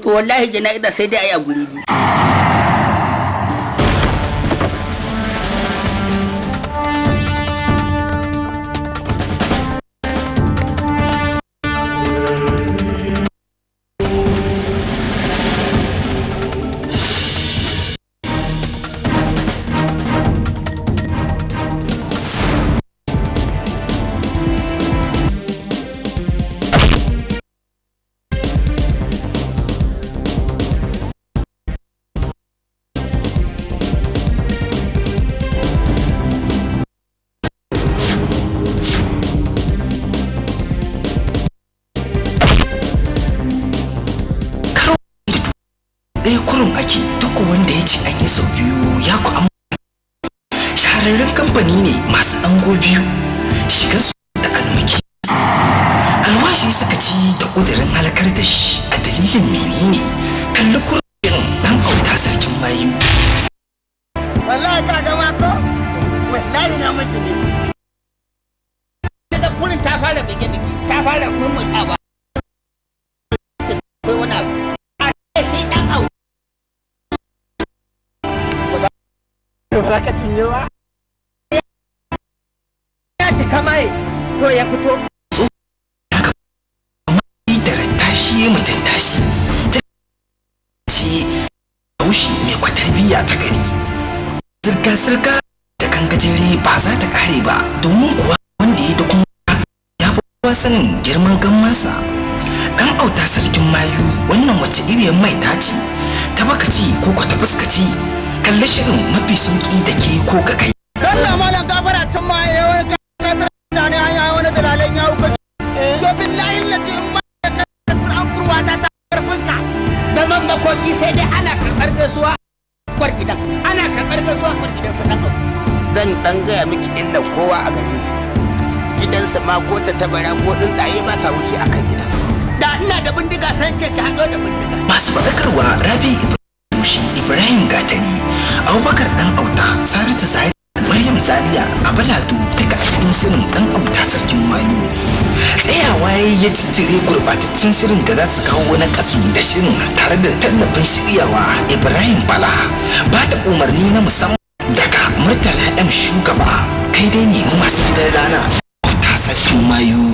to wallahi jana'iza sai dai a yi a guri biyu. ɗaya kurum ake duk wanda ya ce an yi sau biyu ya ku amma shahararrun kamfani ne masu ɗango biyu shigar su da almaki alwashi suka ci da ƙudurin halakar da shi a dalilin menene kalli kurin ɗan auta sarkin mayu. Wallahi ka gama ko wallahi na miki ne daga kurin ta fara bige-bige ta fara murmurtawa akwai wani abu ba ka cinye ba ya cika mai to ya fito da tashi mutum tashi ce haushi mai kwatarbiya ta gari zirga-zirga da kan gajere ba za ta kare ba domin kuwa wanda ya da kuma ya fi kowa sanin girman gammansa dan auta sarkin mayu wannan wacce iriyar mai ta ce ta baka ci ko ta fuskaci kalli shirin mafi sauki da ke ko ga kai. Allah malam gafara tun ma ya wani kafara da ne hanya wani dalalan ya huka. To billahi lati in ba ka Qur'an kurwa ta karfin ka. Da man makoki sai dai ana karbar gaisuwa kwar gidan. Ana karbar gaisuwa kwar gidan sa dan. Dan gaya miki illan kowa a gari. Gidansa ma ko ta tabara ko din daye ba sa wuce akan gidan. Da ina da bindiga san ce ki hado da bindiga. Masu faɗakarwa Rabi Ibrahim Gatani, Abubakar dan auta, Saratu Zahid, Maryam Zaria, Abaladu duka a cikin shirin dan auta sarkin mayu. Tsayawa ya ciccire gurbataccen shirin da za su kawo na kasu da shirin tare da tallafin shiryawa Ibrahim Bala, ba da umarni na musamman daga Murtala M Shugaba, kai dai nemi masu gidan rana auta sarkin mayu.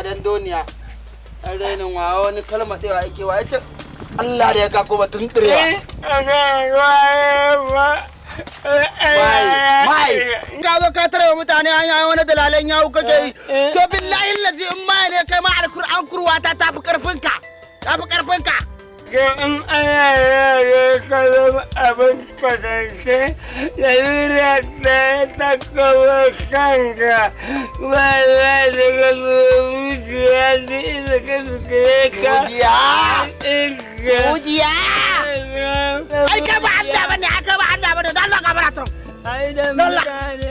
dan doniya. Rainin wa wani kalma ɗewa yake wa yace Allah da ya ka kuma tunturewa. Mai, ka zo ka tare wa mutane hanya wani dalalan yawo kake yi. To billahi lazi in mai ne kai ma alkur'an kurwata tafi karfinka. Tafi karfinka. In ana ka zama abin kwatance da zuriya ta ta kawo kanka ba za ta ga zuciya da ina ka suke ka. Ujiya! Ai ka ba Allah bane, aka ba Allah bane, dan Allah ka bara to. Ai da mutane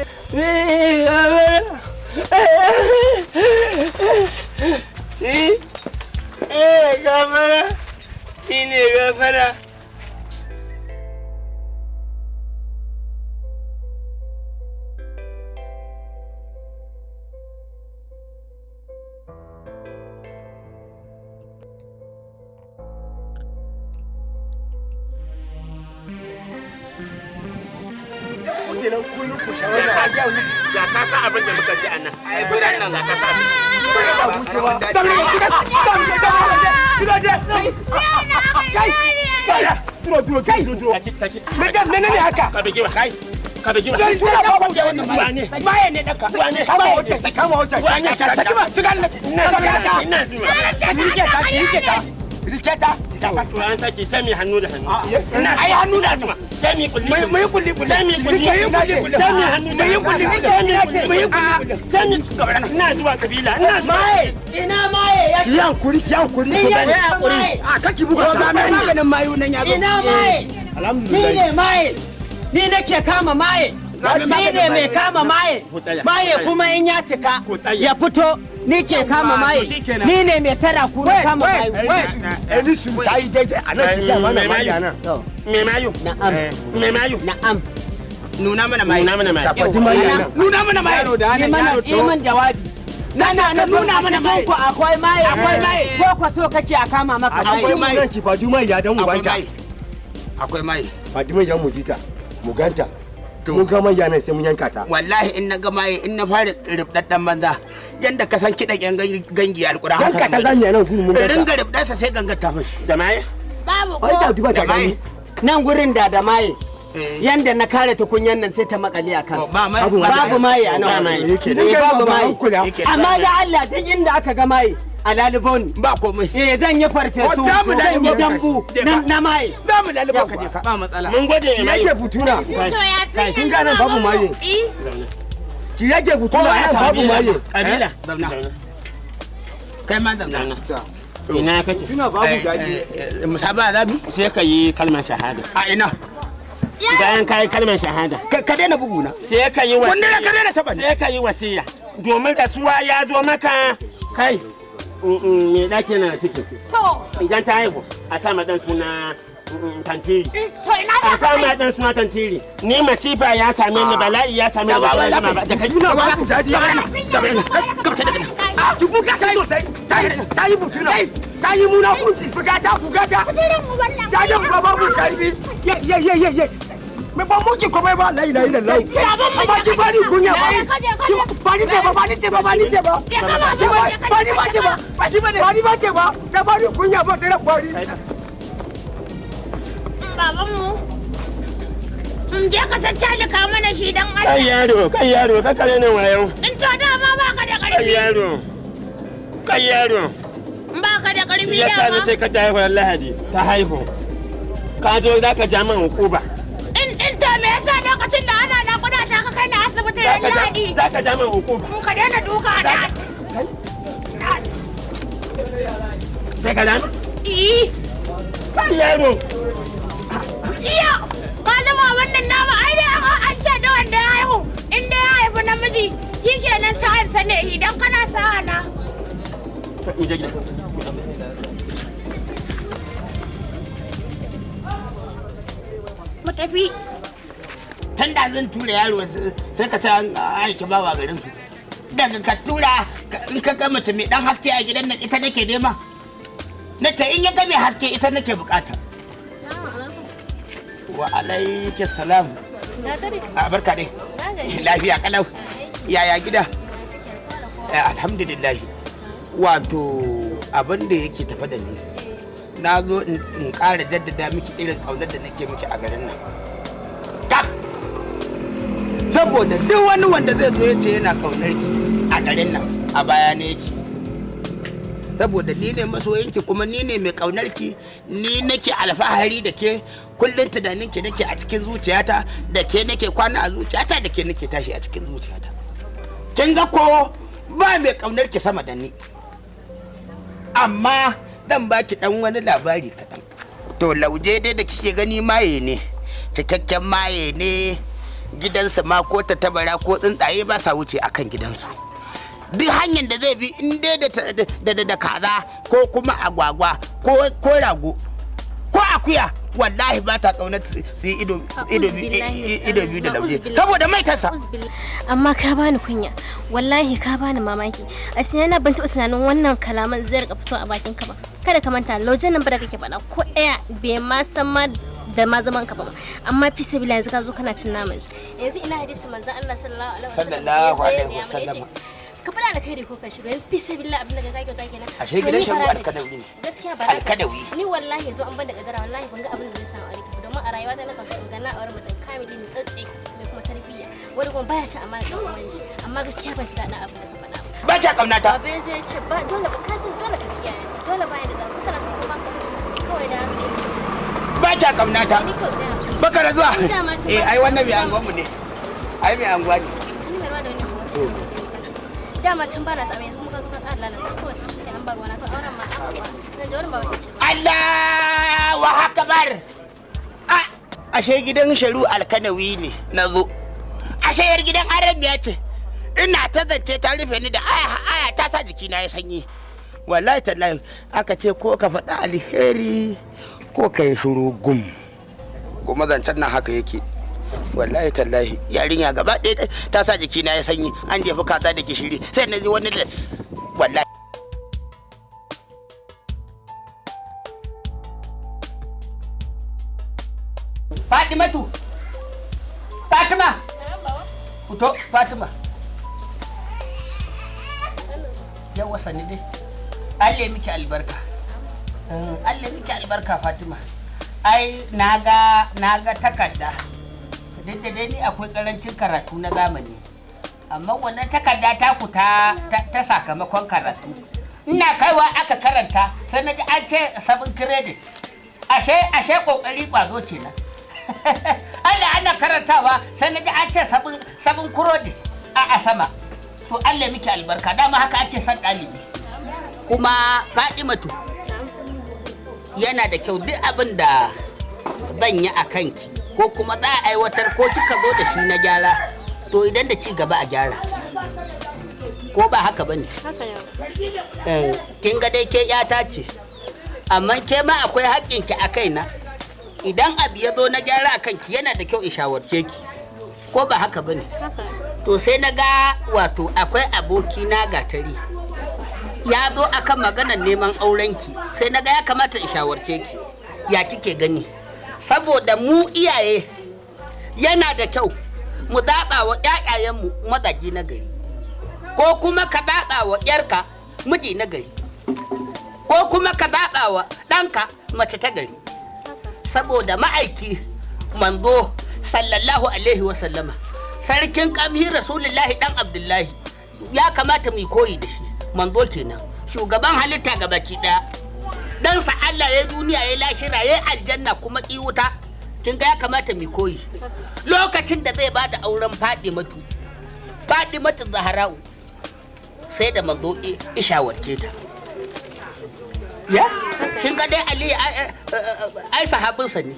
ni gafara shine gafara. Ja ka sa abin da muka ji anan. Ai gudan nan za ka sa. Riketa an sake sai mai hannu da hannu. ai hannu da hannu Sai mai kulli. mai kulli kulli Sai mai kulli. Sai mai hannu da hannu. Sai mai ina zuwa kabila. Ina zuwa. ina maye ya Yankuri a kaki buga ga mai maganin mayu nan ya zo. ina maye Alhamdulillah. ni ne maye ni nake kama maye ni ne mai kama maye maye kuma in ya cika ya fito ni ke kama maye ni ne mai tara ku kama maye Elisu ta yi daidai a nan kike mana mayu nan. Me mayu. na'am Me mayu. na'am Nuna mana mayu. Nuna mana mayu. Tabbati mayu nan. Nuna mana mayu. yi man jawabi Na nuna mana mayu. ku akwai maye Akwai maye. ko ka so kake a kama maka maye Akwai mayu. ki fadi mai ya dan ubanta Akwai mayu. fadi mai ya mujita mu ganta mun ga mai yanan sai mun yanka ta Wallahi in na ga mayu in na fara rubdaddan banza. Yanda ka san kidan yan gangi alƙura haka. yanka ta zanya nan gudu mun ganta Ringa rubdarsa sai gangar ta fashi. Da maye. Babu ai da ko. duba ta Da mayu. gani nan gurin da maye Eh. yanda na kare tukunyan nan sai ta makale a kan Ba mayu. babu maye a Ba nan maye. yake babu maye Yake. amma da Allah duk inda aka ga maye a lalibon Ba komai. zan yi farfesu Ko da mu zan yi lalubo dambu na maye Ba mu lalubo ka je ka. Ba matsala. Mun gode mai mayu. yake butuna To ya tun kin ga nan babu maye ki yake butuna nan babu maye Kabila. Zauna. Kai ma zauna. Ina kake? tuna babu daɗi Musaba zabi? Sai ka yi kalmar shahada. A ina. Bayan ka yi kalmar shahada. Ka daina buguna. Sai ka yi Wanda wasiya. ka daina taɓa ni. Sai ka yi wasiya. Domin rasuwa ya zo maka kai. Me ɗaki na ciki. To. Idan ta haihu a sa ma ɗan suna tantiri. To ina A da sa ma ɗan suna tantiri. Ni masifa ya same ni bala'i ya same ni ba zan zama ba. Da kai tuna babu daɗi Ki buga sai sosai. ta yi butuna ta yi munafunci bugata Jirin mu wannan. ya jan ba babu karfi ye me ba mu ki komai ba lai lai lai ba ki bani kunya ba ba ni ce ba ba ni ce ba ba ni ce ba ba ni ba ce ba ba shi ba ne ba ni ba ce ba ta ba ni kunya ba ta da kwari Baban mu. Je ka caccalika mana shi dan Allah. kai yaro ka kare nan wayo. In to dama baka da Kai karfi. yaro. Baka da karfi Ya sa na dama. ce ka ta haihu Lahadi ta haihu. Ka zo za ka ja min hukuba. In to me yasa lokacin da ana nakuda ta ka kai na asibiti ran Lahadi. Za ka ja min hukuba. Mun ka daina duka da. Sai ka dama? Kai yaro. Iya. Ka zama wannan nama ai dai an ce da wanda ya haihu. In dai ya haifi namiji shikenan sa'an sa ne idan kana sa'a na. Mu je gida. Mu tafi. Tun da zan tura yaro sai ka ce an aiki bawa garin su. Daga ka tura in ka ga mace mai dan haske a gidan nan ita nake nema. Na ce in ya ga mai haske ita nake bukata. Wa alaikis salam. A barka dai. Lafiya kalau. Yaya gida? Alhamdulillah. wato abin da yake tafa da ni na zo in ƙara jaddada miki irin ƙaunar da nake miki a garin nan saboda duk wani wanda zai zo ya ce yana ƙaunar ki a garin nan a baya ne yake saboda ni ne masoyinki kuma ni ne mai ƙaunar ki ni nake alfahari da ke kullum tunanin ki nake a cikin zuciyata da ke nake kwana a zuciyata da ke nake tashi a cikin zuciyata kin ga ko ba mai ƙaunar ki sama da ni amma dan baki dan wani labari kaɗan to lauje dai da kike gani maye ne cikakken maye ne gidansa ma ko ta tabara ko tsuntsaye ba sa wuce akan gidansu duk hanyar da zai bi in dai da kaza ko kuma agwagwa ko rago ko akuya wallahi ba ta kaunar su yi ido biyu da lauje saboda mai tasa amma ka bani kunya wallahi ka bani mamaki a sinana ban taɓa tunanin wannan kalaman zai rika fito a bakin ka ba kada ka manta laujen nan ba da kake faɗa ko ɗaya bai ma san ma da ma zaman ka ba amma fi sabila yanzu ka zo kana cin naman shi yanzu ina hadisi manzo Allah sallallahu alaihi wasallam ka fara da kai da ko ka shigo yanzu fi sabila abin da ka kake kake nan ashe gidan sharu alkadawi ne gaskiya ba alkadawi ni wallahi yanzu an ban da kadara wallahi ban ga abin da zai samu aure domin a rayuwa ta na kaso in ga na aure mutum kamili ne tsatse mai kuma tarbiyya wani kuma baya ci amana da uwan shi amma gaskiya ban ci daɗin abin da ka faɗa ba ta kaunata ba bai zo ya ce ba dole ba kasin dole ka biya dole bayan da zaka kana so ko ba ka so kawai da haka ba ta kaunata baka da zuwa ai wannan mai anguwan mu ne ai mai anguwa ne dama can bana samu yanzu muka zo kan ƙara lalata kawai kan shi kenan barwa na kan auren ma abuwa zan je wurin ba wani ce Allahu akbar ashe gidan sharu alkanawi ne na zo ashe yar gidan arabiya ce ina ta zance ta rufe ni da aya ta sa jikina ya sanyi wallahi tallahi aka ce ko ka faɗa alheri ko ka yi shuru gum kuma zancen nan haka yake wallahi tallahi yarinya gaba ɗaya ta sa jikina ya sanyi an jefi kaza da gishiri sai na ji wani las wallahi Fatima fito Fatima yawa sani dai Allah miki albarka Allah miki albarka Fatima ai naga takarda duk da dai ni akwai karancin karatu na zamani amma wannan takarda ta ku ta sakamakon karatu ina kaiwa aka karanta sai na ji an ce 7 credit ashe kokari kwazo kenan Allah ana karantawa sai na ji an ce 7 credit a sama to Allah miki albarka dama haka ake son ɗalibi kuma Fatimatu yana da kyau duk abin da zan yi a kanki ko kuma za a aiwatar ko kika zo da shi na gyara to idan da ci gaba a gyara ko ba haka bane kin ga dai ke yata ce amma ke ma akwai haƙƙinki a kaina idan abu ya zo na gyara a kanki yana da kyau in shawarce ki ko ba haka bane to sai na ga wato akwai aboki na gatari ya zo akan maganar neman aurenki sai na ga ya kamata in shawarce ki ya kike gani saboda mu iyaye yana da kyau mu daɗa wa ƴaƴayenmu mazaji na gari ko kuma ka daɗa wa ƴarka miji na gari ko kuma ka daɗa wa ɗanka mace ta gari saboda ma'aiki manzo sallallahu alaihi wasallama sarkin kamhi rasulullahi dan abdullahi ya kamata mu koyi da shi manzo kenan shugaban halitta gabaki ɗaya ɗansa Allah ya duniya ya lashira ya aljanna kuma wuta kin ga ya kamata mu koyi lokacin da zai bada auren Fatimatu Zahra'u sai da manzo ishawarce ta ya kin ga dai Ali ai sahabinsa ne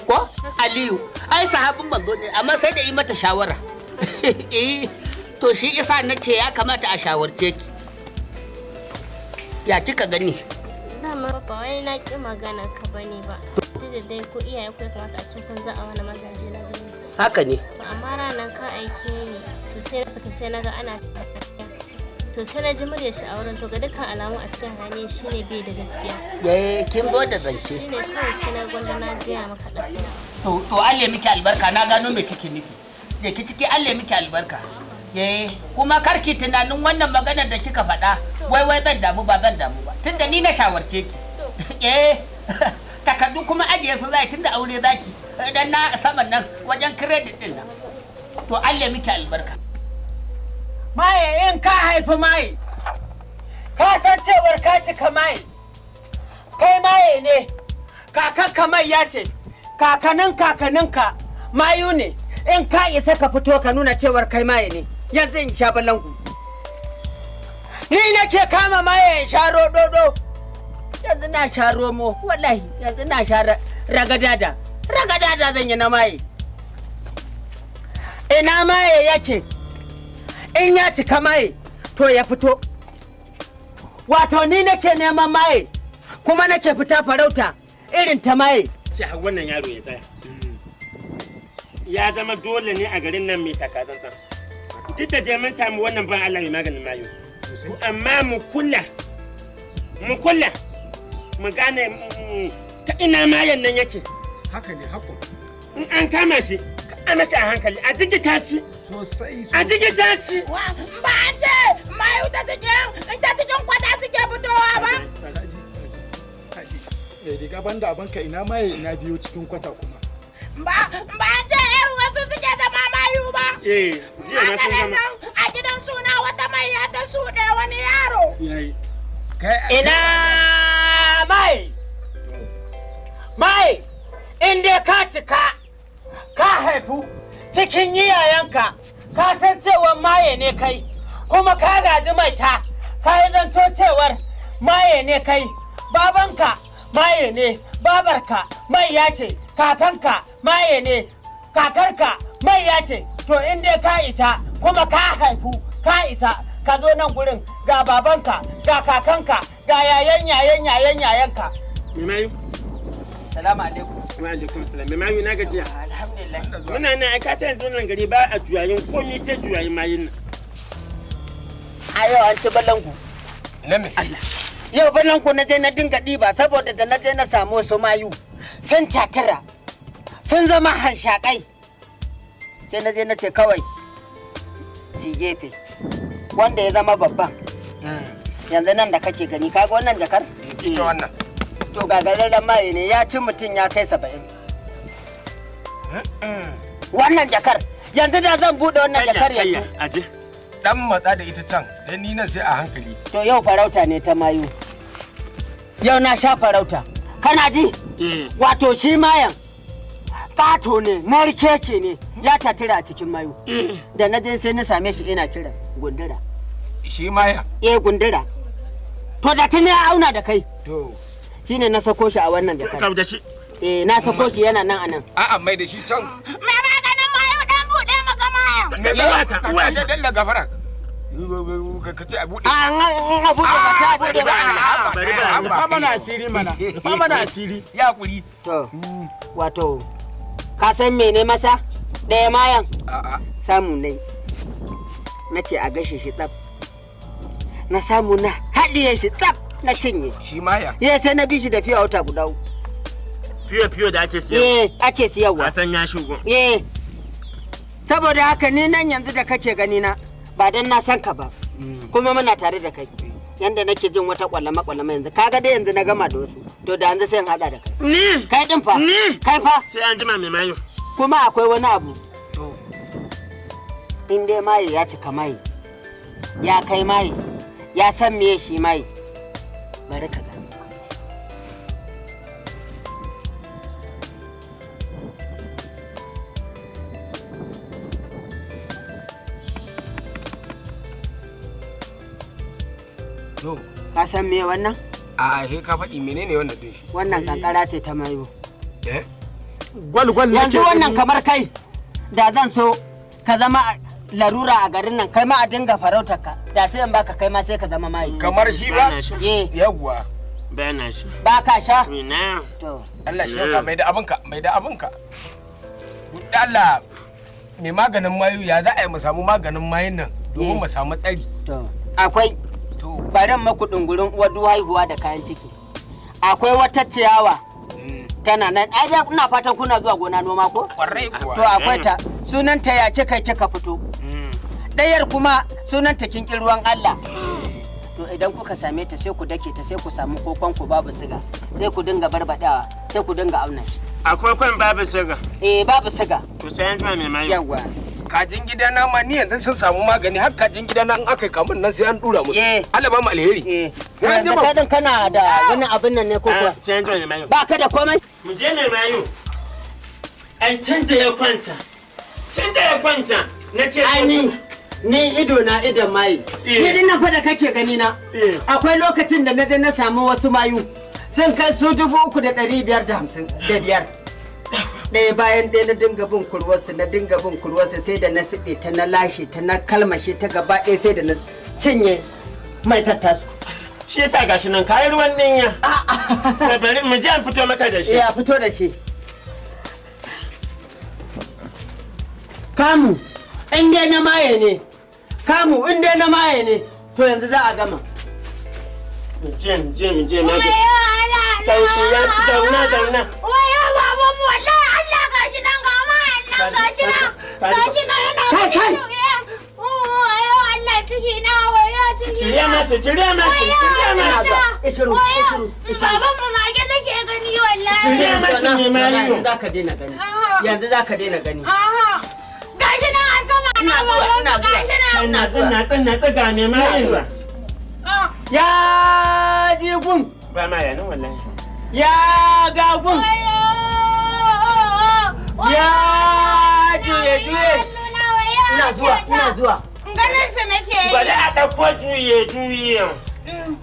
ko Aliyu ai sahabin manzo ne amma sai da yi mata shawara to shi isa nace ya kamata a shawarce ki ya kika gani dama ba wai na ki magana ka bane ba duk da dai ko iyaye ko kamata a cikin za a wani mazaje na gani haka ne to amma ranan ka aike ni to sai na fita sai naga ana to sai na ji muryar shi a wurin to ga dukkan alamu a cikin hanyar shine bai da gaskiya kin zo da zance shine kawai sai na gwanda na gaya maka ɗan to Allah miki albarka na gano me kike nufi je ki ciki Allah miki albarka kuma karki tunanin wannan maganar da kika faɗa wai zan damu ba tunda ni na shawarce ki takardu kuma ajiye su zai tunda aure zaki idan na saman nan wajen credit din nan to Allah miki albarka. Maye in ka haifi maye ka san cewar ka cika maye kai maye ne kakanka mai ya ce kakaninka mayu ne in ka isa ka fito ka nuna cewar kai maye ne yanzu in sha balangu ni nake kama maye in sha rododo yanzu na sha romo wallahi yanzu na sha ragadada zan yi na maye ina maye yake in ya cika maye to ya fito wato ni nake neman maye kuma nake fita farauta irin ta maye sai har wannan yaro ya tsaya ya zama dole ne a garin nan mai takazansa duk da je mun samu wannan ban Allah mai maganin mayu amma mu kula mu gane ta ina mayan nan yake haka ne hako in an kama shi a mashi a hankali a jigita shi sosai a jigita shi ba a ce mayu ta cikin kwata suke fitowa ba riga banda abanka ina maye ina biyo cikin kwata kuma ba a ce irin wasu suke zama mayu ba jiya na sun zama a gidan suna wata mai ya ta suɗe wani yaro yayi ina mai in dai ka cika ka haifu cikin iyayenka ka san cewar maye ne kai kuma ka gaji maita ka yi zanto cewar maye ne kai babanka maye ne babarka mai ya ce kakanka maye ne kakarka mai ya ce to in dai ka isa kuma ka haifu ka isa ka zo nan gurin ga babanka ga kakanka ga yayanka me mayu salamu alaikum wa alaikum salam me mayu na gajiya alhamdulillah muna nan ka san yanzu nan gari ba a juyayin komai sai juyayin mayin nan a yau an ci balangu Na me? yau balangu na je na dinga ɗiba saboda da na je na samu wasu mayu sun takira sun zama hanshakai sai na je na ce kawai si gefe wanda ya zama babban yanzu nan da kake gani kaga wannan jakar Ita wannan. to gagararren maye ne ya ci mutum ya kai 70 wannan jakar yanzu da zan bude wannan jakar yanzu aje Dan matsa da ita can, dan ni nan sai a hankali. to yau farauta ne ta mayu yau na sha farauta kana ji wato shi mayan kato ne narkeke ne ya tatira a cikin mayu da na je sai na same shi ina kiran gundura Shi maya. gundura to da tuni ya auna da kai To, shine na sako shi a wannan jakar ka da shi na sako shi yana nan anan a'a mai da shi can. mai maganin mayu dan buɗe maka mayan Me Uwa ka, uwa ka dalla gafara. Ka ce a buɗe. an buɗe ba ta buɗe ba bari ba fa mana asiri mana fa mana asiri Ya kuri. to wato ka san mene masa ɗaya mayan A'a. samu nai na ce a gashe shi tsaf na samu na haɗiye shi tsaf na cinye Shi maya. sai na bi shi da fiye wata guda uku fiyo da ake siya ake siyarwa wasan ya shigo saboda haka ni nan yanzu da kake gani na ba dan na san ka ba kuma muna tare da kai yanda nake jin wata kwallama yanzu kaga dai yanzu na gama da wasu to da yanzu sai in hada da kai ni kai din fa Ni? kai fa sai an jima mai mayu kuma akwai wani abu To, in dai maye ya cika maye ya kai maye ya san meye shi maye bari ka ga to. ka san meye wannan A'a, he ka faɗi menene wannan din shi? wannan kankara ce ta mayo Eh? gwal yanzu wannan kamar kai da zan so ka zama larura a garin nan kai ma a dinga farautar ka da sai in baka kai ma sai ka zama maye Kamar shi ba? Bana sha. Yawwa. bana shi ba ka sha ina to Allah shi ka mai da abinka, mai da abinka. Duk da Allah mai maganin mayu ya za a yi mu samu maganin mayun nan domin mu samu tsari. to akwai To, bari maku dungurin uwar haihuwa da kayan ciki akwai wata ciyawa tana nan ai da ina fatan kuna zuwa gona noma ko kwarai kuwa. to akwai ta sunanta ya kika fito ɗayar kuma sunan ta kinkin ruwan Allah. To idan kuka same ta sai ku dake ta sai ku samu kokon ku babu siga sai ku dinga barbadawa sai ku dinga auna shi. Akwai kwan babu siga? Babu siga. To sai an tuma mai mayu. Yawwa. Kajin gidana ma ni yanzu sun samu magani har kajin gidana in aka kamun nan sai an dura musu. Allah ba mu alheri. Yanzu kai din kana da wani abin nan ne ko kuwa? Sai an tuma mai mayu. Ba ka da komai? Mu je mai mayu. An canja ya kwanta. Canja ya kwanta. Na ce ni ido na idon mayi. Ni din nan fa da kake gani na. Akwai lokacin da na je na samu wasu mayu. Sun kai su 3,555. Ɗaya bayan ɗaya na dinga bin kurwarsu sai da na siɗe ta na lashe ta na kalmashe ta gaba ɗaya sai da na cinye mai tattasu. Shi yasa gashi nan kayi ruwan ninya. Bari mu je an fito maka da shi. A fito da shi. Kamu, in dai na maye ne. To yanzu za a gama. Je mai. Sauki ya zauna. Waya baban mu wallahi Allah gashi nan ga mayan nan gashi nan yana Kai. Wayo Allah ciki na wayo ciki. Cire mashi. Ishiru. Baban mu mage nake gani wallahi. Cire mashi mai mayu. Yanzu za ka daina gani. Gashi nan a sama na baban mu gashi nan. Ina tsaga mai mayu. Ya ji gun. Ba ma yanin wallahi. Ya ga gun. Ya juye. Ina zuwa. Ganin su nake yi. Bari a ɗauko juye.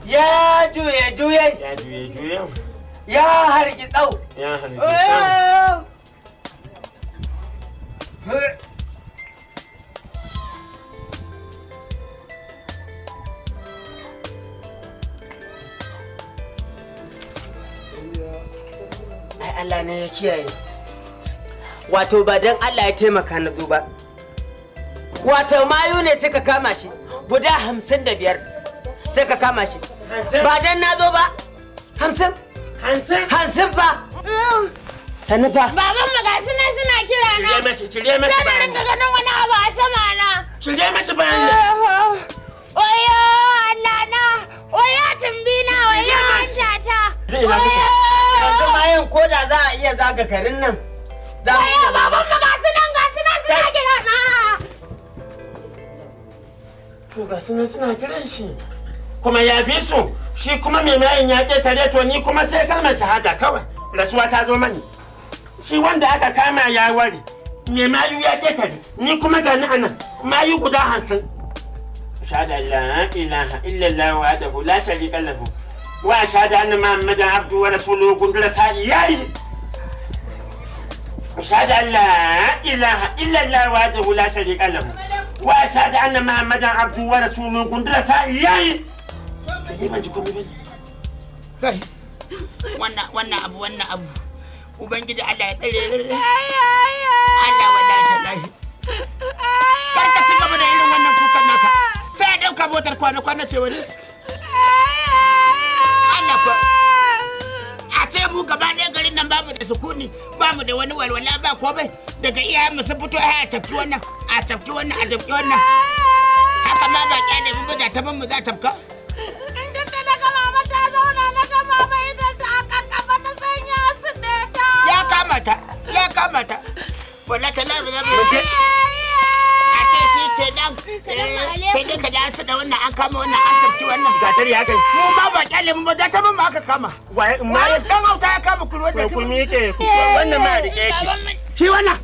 Ya juye. Ya hargitsau. Allah ne ya kiyaye. Wato ba don Allah ya taimaka na ba. Wato mayu ne suka kama shi guda 55 suka kama shi. Ba don na zo ba. 50 fa. Sannu fa. Baban mu ga suna kira na. Cire mashi bayan. Zan ganin wani abu a sama na. Cire mashi bayan. Oyo Allah na. Oyo tumbina oyo shata. Yanzu mayan ko da za a iya zaga garin nan. Oyo baban mu ga suna kira na. To ga suna kiran shi. Kuma ya fi su shi kuma mai mayin ya ƙetare to ni kuma sai kalmar shahada kawai. Rasuwa ta zo mani. Shi wanda aka kama ya ware. Mai mayu ya ƙetare ni kuma ga ni anan mayu guda 50. Shahada la ilaha illallah wahdahu la sharika lahu. Wa shahada anna Muhammadan abduhu wa rasuluhu gundura sa'i yayi. Shahada la ilaha illallah wahdahu la sharika lahu. Wa shahada anna Muhammadan abduhu wa rasuluhu gundura sa'i yayi. Ni ban ji komai bane. Kai. Wannan abu. Ubangiji Allah ya tsare. Allah wallahi tallahi. Kar ka ci gaba da irin wannan kukan naka. Sai a dauka motar kwana ce wani. Allah ko. A ce mu gaba ɗaya garin nan bamu da sukuni, bamu da wani walwala ba komai. Daga iyayenmu sun fito a tafki wannan. Haka ma ba kyale mu ba da ta mu za ta tafka. Ya kamata. Wala ta labi zabi. A ce shi ke nan. Sai dai ka da su da wannan an kama wannan an tafki wannan. Gatari ya kai. Mu ma ba kyale mu ba da ta mu aka kama. Dan hauta ya kama kurwa da kuma yake wannan ma da yake. Shi wannan.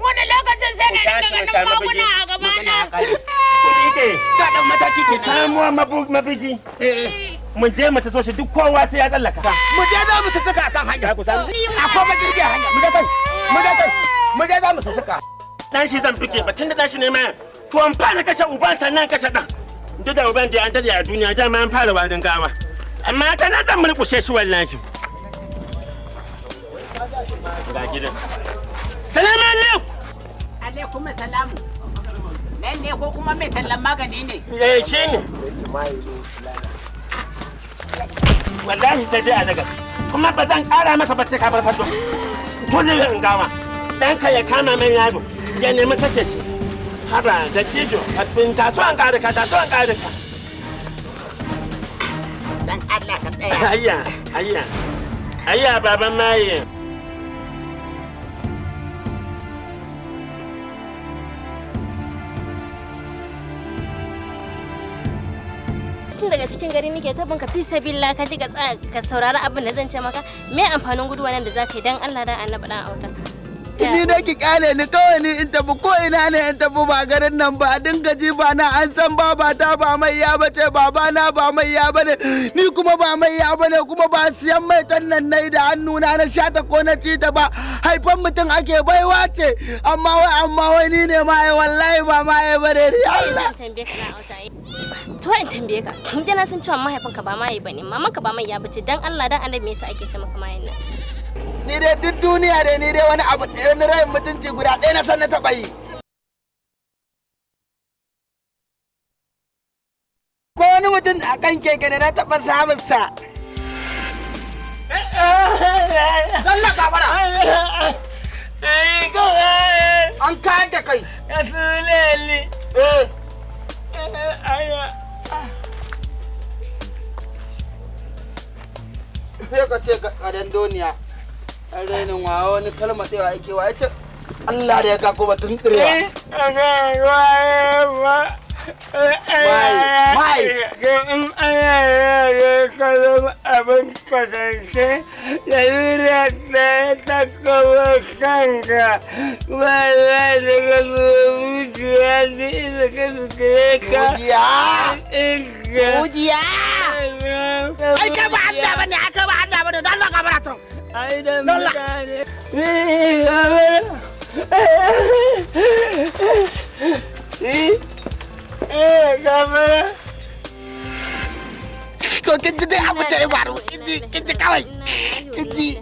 Wani lokacin sai na dinga ganin maguna a gaba na. Kuma yake. Ka dan mataki ke samuwa mabiji. Mu je mu ta so shi duk kowa sai ya tsallaka. Mu je za mu ta saka akan hanya. Akwai magirgi a hanya. Mu je za mu ta saka. Dan shi zan fike ba tunda dan shi ne ma to an fara kashe uban sannan kashe dan. Duk da uban da an tare a duniya dama an fara warin gawa. Amma kana zan murkushe shi wallahi. Ga gidan. Salamu alaikum. Alaikum salamu. Nan ne ko kuma mai tallan magani ne? Shi ne. Wallahi sai dai a daga. Kuma ba zan ƙara maka ba sai ka bar fado. To zai in gawa. Ɗanka ya kama mai yaro ya nemi kashe shi. haba da cijo taso an ƙara ka taso an ƙara ka Dan Allah ka tsaya. ayya baban maye tun daga cikin gari nake ta banka fi sabilla ka diga ka saurari abin da zan ce maka me amfanin guduwa nan da zaka yi dan Allah dan annabi dan auta Ni da ki kyale ni kawai ni in tafi ko ina ne in tafi ba garin nan ba dinga ji ba na an san baba ta ba mai ya bace baba na ba mai ya bane ni kuma ba mai ya bane kuma ba siyan mai tan nan nayi da hannuna na shata ko na ci ta ba haifan mutum ake baiwa ce amma wai ni ne ma wallahi ba ma ya bane ni Allah to in tambaye ka kin na san cewa mahaifinka ba mai bane mamanka ba mai ya bace dan Allah dan annabi me yasa ake ce maka mai nan ni dai duk duniya dai ni dai wani abu wani rayin mutunci guda ɗaya na san na taɓa yi ko wani mutum a kan keke ne na taɓa samun sa Allah gafara an kayar da kai sai ka ce ƙadan duniya an rainin wa wani kalma ɗewa yake wa yace Allah da ya ga kuma tun tsirewa mai in ana yare kalon abin kwatance da zuriya ɗaya ta kawo kanka ba za ta ga zuciya da ita ka suke ka Ujiya! Ai ka ba Allah bane, aka ba Allah bane, don Allah ka bara tun. ai da Lola. mutane gafara To kin ji dai abu da ya faru, kin ji kawai. Kin ji.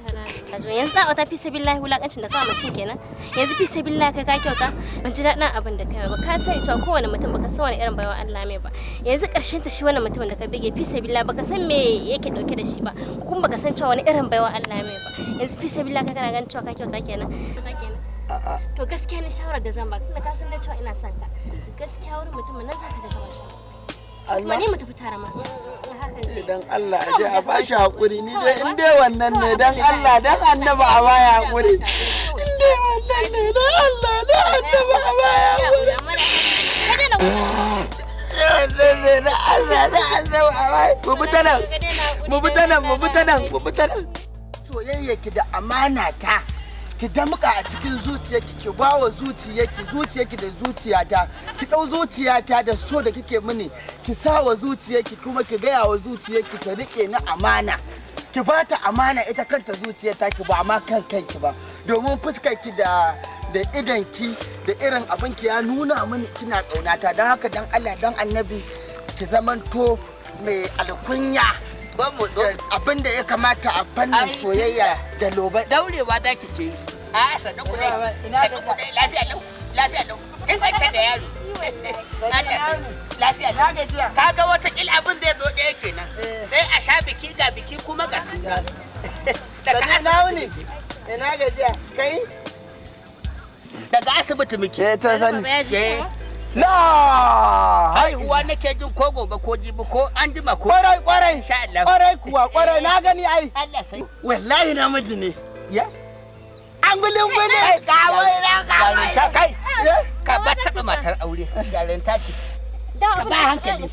yanzu da wata fi sabillahi wulakancin da kawai mutum kenan yanzu fi sabillahi kai ka kyauta ban ji daɗin abin da kai ba ka sani cewa kowane mutum baka san wani irin baiwa Allah mai ba yanzu ƙarshen ta shi wannan mutumin da ka bige fi sabillahi baka san me yake dauke da shi ba kuma baka san cewa wani irin baiwa Allah mai ba yanzu fi sabillahi kai kana ganin cewa ka kyauta kenan to gaskiya ni shawarar da zan baka tunda ka san da cewa ina son ka gaskiya wurin mutumin nan zaka je ka bashi Allah mu tafi tare ma Dan Allah a je a bashi hakuri ni dai in dai wannan ne dan Allah dan annaba a baya hakuri in dai wannan ne dan Allah dan annaba a baya hakuri mu bi ta nan soyayya ki da amana ta ki damka a cikin zuciyarki ki bawa zuciyarki da zuciyata ki dau zuciyata da so da kike mini ki sawa zuciyarki kuma ki gaya wa zuciyarki ta rike ni amana ki ba ta amana ita kanta zuciyarta ki ba ma kan kanki ba domin fuskarki da idanki da irin abinki ya nuna mini kina kaunata don haka dan Allah dan annabi ki zamanto mai alkunya abin da ya kamata a fannin soyayya da lobai daurewa za ki ce a sannan ku dai lafiya lau kin kai da yaro lafiya lau kaga wata kila abin zai zo ɗaya kenan sai a sha biki ga biki kuma ga su daga nawo ne ina gajiya kai daga asibiti muke ta sani la haihuwa nake jin ko gobe ko jibi ko an jima ko kwarai insha Allah kwarai na gani ai Allah sai wallahi namiji ne ya an gulungule kawai ta kai ka ba taɓa matar aure yaren taki ba hankali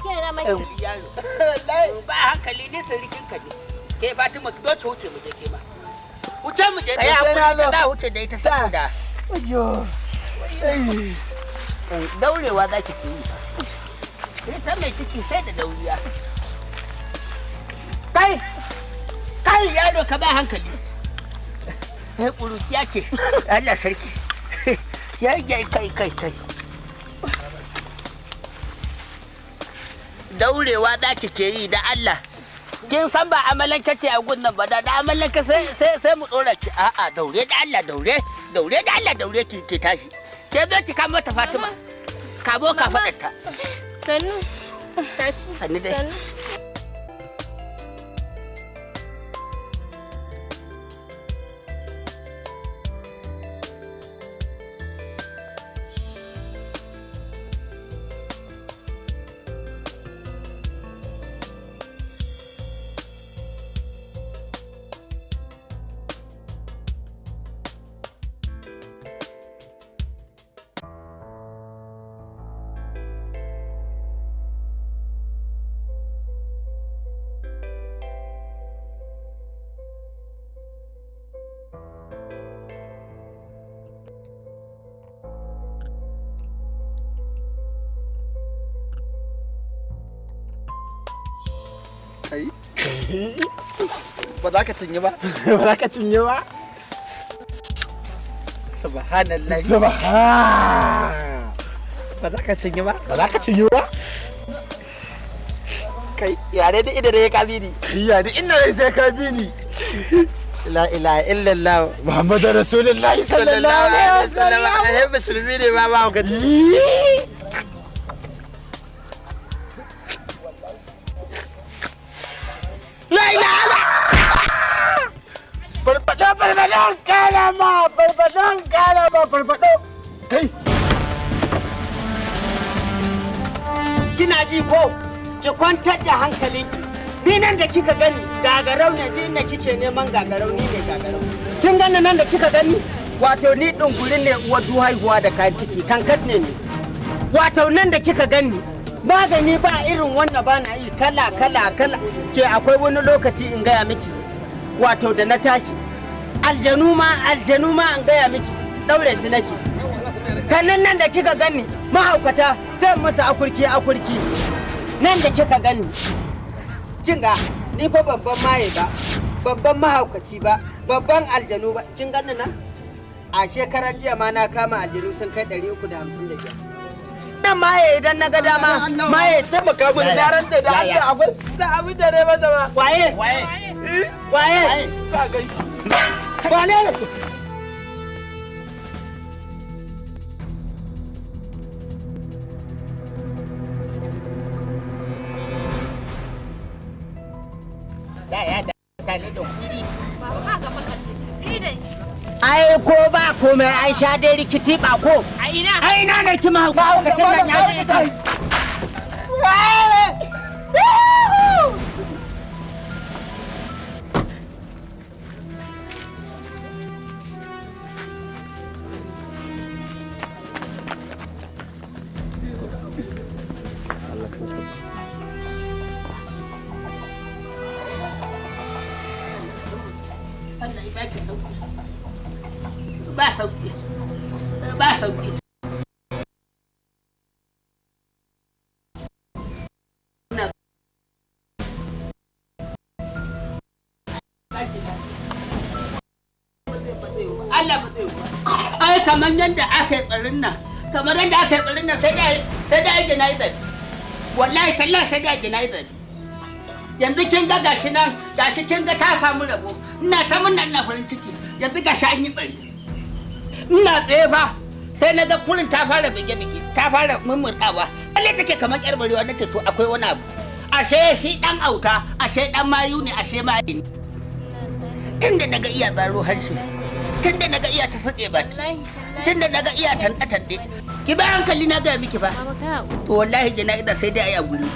ba hankali ne sirikin ka ne ke Fatima ki zo wuce mu je ke ma wuce mu je kai hakuri ta da wuce da ita saboda daurewa za ki yi ita mai ciki sai da dauriya kai yaro ka ba hankali ƙuruciya ce Allah sarki ya kai daurewa za ki ke yi da Allah kin san ba amalanka ce a gun nan ba da amalanka sai mu dora ki a'a daure da Allah daure ki tashi ke zo ki kama ta Fatima kabo ka faɗarta sannu tashi sannu dai Kai. Ba za ka cinye ba? Ba za ka cinye ba? Subhanallah. Ba za ka cinye ba? Ba za ka cinye ba? Kai, yare da ida da ya kabi ni. Kai ya da inda sai ka bi ni. La ilaha illallah. Muhammadu Rasulullahi sallallahu alaihi wasallam. Ai musulmi ne ba ba ka ji. La ilaha. Barbadon kalama. Kai. Kina ji ko? Ki kwantar da hankali. Ni nan da kika gani gagarau ne, din da kike neman gagarau ni ne gagarau. Kin gani nan da kika gani? Wato ni dungurin ne uwa haihuwa da kayan ciki kankat ne ni. Wato nan da kika gani magani ba irin wannan ba na yi kala. Ke akwai wani lokaci in gaya miki. Wato da na tashi aljanu ma in gaya miki daure su nake. Sannan nan da kika gani mahaukata sai masa akurki. Nan da kika gani kin ga ni fa babban maye ba, babban mahaukaci ba, babban aljanu ba. Kin gani nan a shekaran jiya ma na kama aljanu sun kai 355. Nan maye idan na ga dama maye Taimaka mun da ran da Allah akwai za a bi da ne masa ba. waye Ba gai. wane ne ai ko ba komai ai sha dai rikiti ba ko A ina? ai na da kima ba lokacin nan ya ji ita Ba sauki. Allah ba zai ba. Ai kamar yadda aka yi tsarin nan, sai da ai jana'izar. Wallahi tallahi sai da ai jana'izar. Yanzu kin ga gashi kin ga ta samu rabo. Ina ta munna ina farin ciki. Yanzu gashi an yi bari. Ina tsaye fa sai na ga kurin ta fara bige-bige, ta fara mummurɗawa. Lalle take kamar yar barewa nace to akwai wani abu. Ashe shi dan auta, ashe dan mayu ne, ashe mayu ne. Tunda naga iya zaro harshe, tunda naga iya ta sake baki, tunda naga iya tanɗe-tanɗe. Ki ba hankali na gaya miki ba. To wallahi jana'iza sai dai ayi a guri.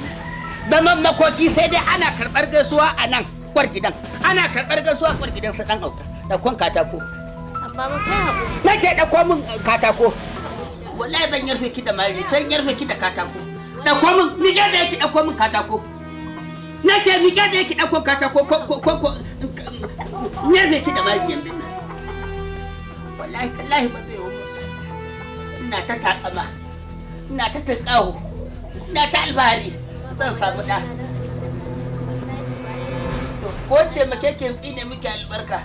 Zaman makoki sai dai ana karɓar gaisuwa a nan kwar gidan. Ana karɓar gaisuwa kwar gidan su dan auta. Ɗaukon katako. Na ce ɗauko min katako. Wallahi zan yarfe ki da mari, zan yarfe ki da katako. Ɗauko min, mike da yake ɗauko min katako. Na ce mike da yake ɗauko katako ko yarfe ki da mari yanzu. Wallahi ba zai yi. Ina ta takama, ina ta tunƙaho, ina ta alfahari zan samu ɗa. Ko taimake ki tsine miki albarka.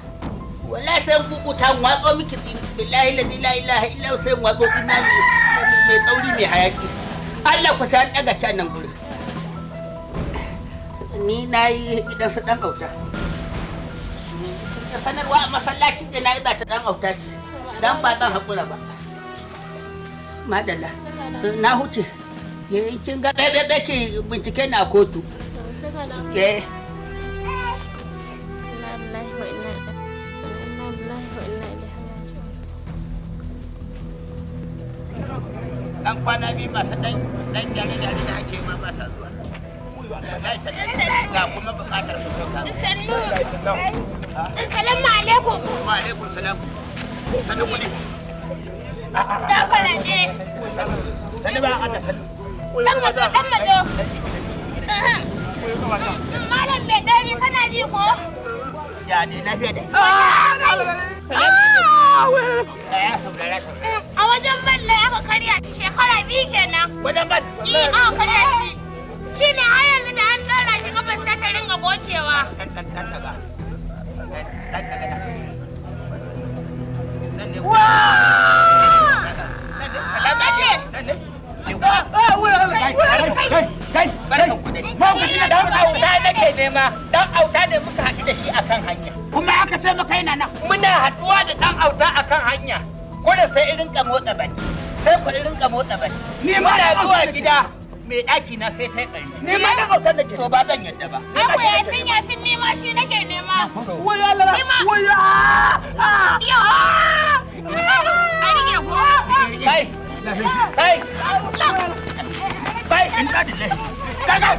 Wallahi sai kukuta watso miki billahi la ilaha illa sai watso ina mai tsauri mai hayaki. Allah ku san daga can nan gurin. Ni nayi gidan su dan auta. Da sanarwa a masallacin da nayi za ta dan auta ce. Dan ba zan hakura ba. Madalla. Na huce. Kin ga ɗaya ke bincike na kotu. Eh. Dan kwana biyu masu dan gyare-gyare da ake ma ba sa zuwa. Wallahi ta ga kuma bukatar fitota. Sannu. Assalamu alaikum. Wa alaikum salam. Sannu kudi. Da faraje. Sannu ba Allah sannu. Dan mazo. Malam mai dari kana ji ko? Ya ne lafiya da. Ya saurara. A wajen balle aka karya shi shekara 2 kenan. Wajen ban? Aka karya shi. Shi ne har yanzu da an ɗora shi kafar ta ta ringa gocewa. Dan daga. Salama ne. Mahaukaci da dan auta nake nema. Dan auta ne muka haɗu da shi akan hanya. Kuma aka ce maka yana nan. Muna haɗuwa da dan auta akan hanya. Ko da sai irin ka motsa baki. Sai ku irin ka motsa baki. Ni ma muna zuwa gida. Mai ɗaki na sai ta yi ƙarfi. Ni ma dan autar da ke. To ba zan yadda ba. Abu Yasin ni ma shi nake nema. Wayo Allah. Wayo. Yo! A rike ko? Kai. Kai. Kai. In ka dije. Kai.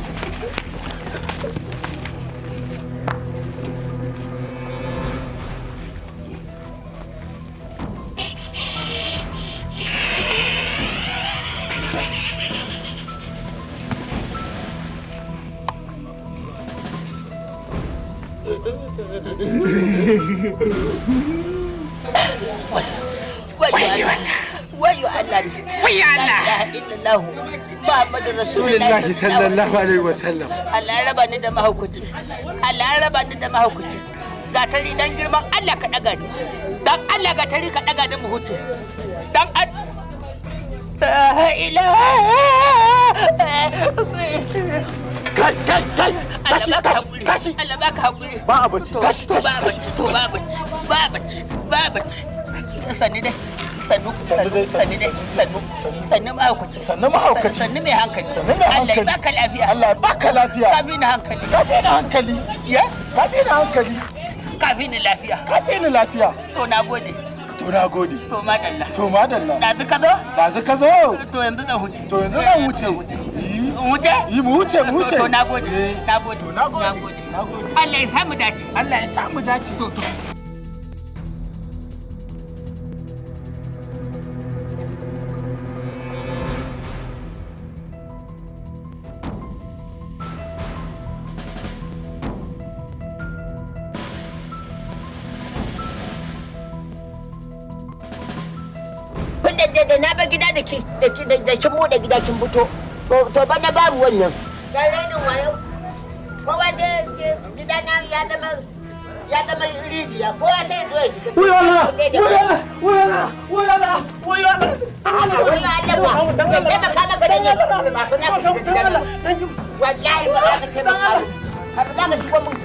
Wayo Allah ne. Wayo Allah. La ilaha illallah. Muhammadu Rasulullahi sallallahu alaihi wasallam. Allah ya raba ni da mahaukaci. Allah ya raba ni da mahaukaci. Gatari dan girman Allah ka daga ni. Dan Allah gatari ka daga ni mu huce. Dan La ilaha. Tashi. Allah baka hakuri. Ba abinci. Tashi. To ba abinci. Sani dai. Sannu mahaukaci. Sannu mai hankali. Allah ya baka lafiya. Allah ya baka lafiya. Ka bi ni hankali. Ya? Ka bi ni lafiya. To na gode. To madalla. Ɗazu ka zo? To yanzu zan huce. Mu huce? To na gode. Allah ya samu dace. To. Da na ba gida da kin bude gida kin fito to bana babu wannan dan rainin wayo kowa je gida na ya zama rijiya kowa sai zo ya shiga Wuyala. ana wani Allah ba ya taimaka maka da ne ba fa na shiga gida wallahi ba za ka taimaka ba za ka shigo mun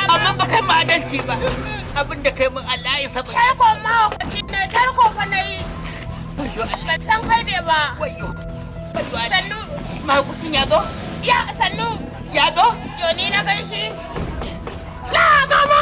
Amma ba kai ma adalci ba. Abin da kai mun Allah ya saba. Tarko mahaukaci ne, tarko fa na yi. Ban san kai ne ba. Wayo. Sannu. Mahaukacin ya zo? Ya sannu. Ya zo? Yo ni na gan shi. La mama.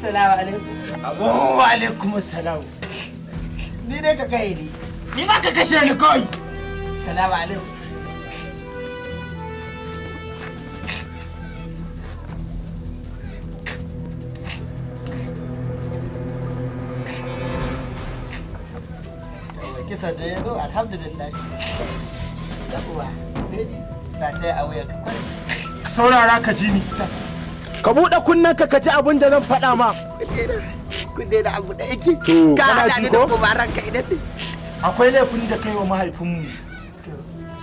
Assalamu alaikum. Wa alaikum assalam. Ni ne ka kai ni. Ni ma ka kashe ni kawai. Assalamu alaikum. kisa da ya zo alhamdulillah. Yabuwa, baby, ta taya a waya ka kwari. Saurara ka ji ni. Ka buɗe kunnen ka ji abin da zan faɗa ma. Kun da abu da yake. To, Ka kana haɗa ji ni da ko? kubaran ka idan ne. Akwai laifin da kai wa mahaifinmu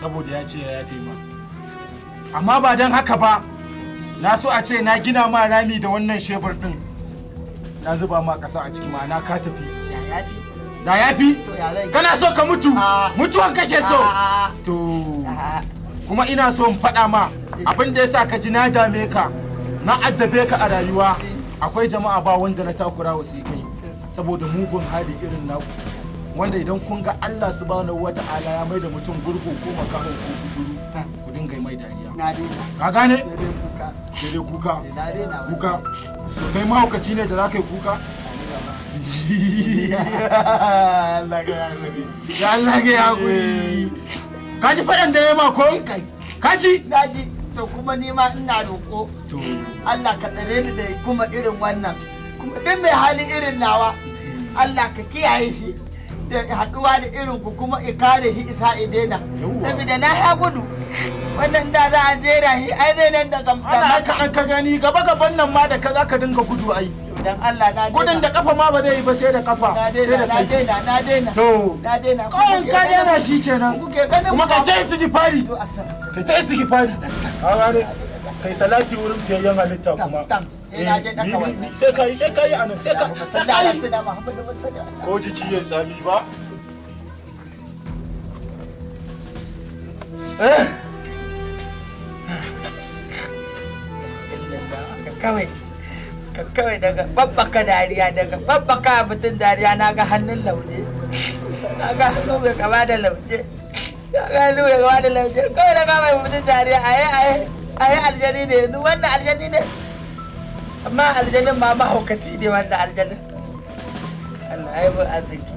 saboda ya ce ya yafe ma. Amma ba don haka ba, na so a ce na gina ma rami da wannan shebur ɗin. Na zuba ma ƙasa a ciki ma'ana ka tafi. Ya yafi. Da yafi? To ya zai. Kana so ka mutu? Mutuwan kake so? A'a. To, kuma ina so in faɗa ma abin da ya sa ka ji na dame ka, na addabe ka a rayuwa. Akwai jama'a ba wanda na takura wa sai kai, saboda mugun hali irin naku. Wanda idan kun ga Allah subhanahu wata'ala ya mai da mutum gurgu ko makaho ko kuduru, ku dinga mai dariya. Na daina. Ka gane? Sai dai kuka. Sai dai kuka. Na daina. Kuka. To kai mahaukaci ne da za ka yi kuka? Allah ga ya guri. Ya Allah ga ya guri. Ka ji faɗan da ya ma ko? Ka ji? Na ji. To kuma ni ma ina roƙo. To. Allah ka tsare ni da kuma irin wannan. Kuma duk mai hali irin nawa. Allah ka kiyaye shi. Da haɗuwa da irin ku kuma ikare shi isa idena. Saboda na ya gudu. Wannan da za a jera shi ai zai nan da gamsa. Ana haka ka gani gaba-gaban nan ma da ka za ka dinga gudu ai. Dan Allah na daina. Gudun da kafa ma ba zai yi ba sai da kafa. Na Sai daina, da na kai. daina, na daina. To. Na daina. Kawai ka daina shi kenan. Kuke ganin Kuma ka ta yi fari. Ka ta yi fari. Ka gane. Kai salati wurin fiyayyen halitta kuma. Ina je daka wannan. Sai ka yi anan sai ka yi. Sai da Muhammadu sallallahu Ko jiki ya tsami ba. kawai daga babbaka dariya daga babbaka mutum dariya na ga hannun lauje na ga hannu bai kama da lauje na ga hannu bai kama da lauje kawai daga mai mutum dariya aye aljani ne yanzu wannan aljani ne amma aljanin ma mahaukaci ne wannan aljanin Allah ya yi mu arziki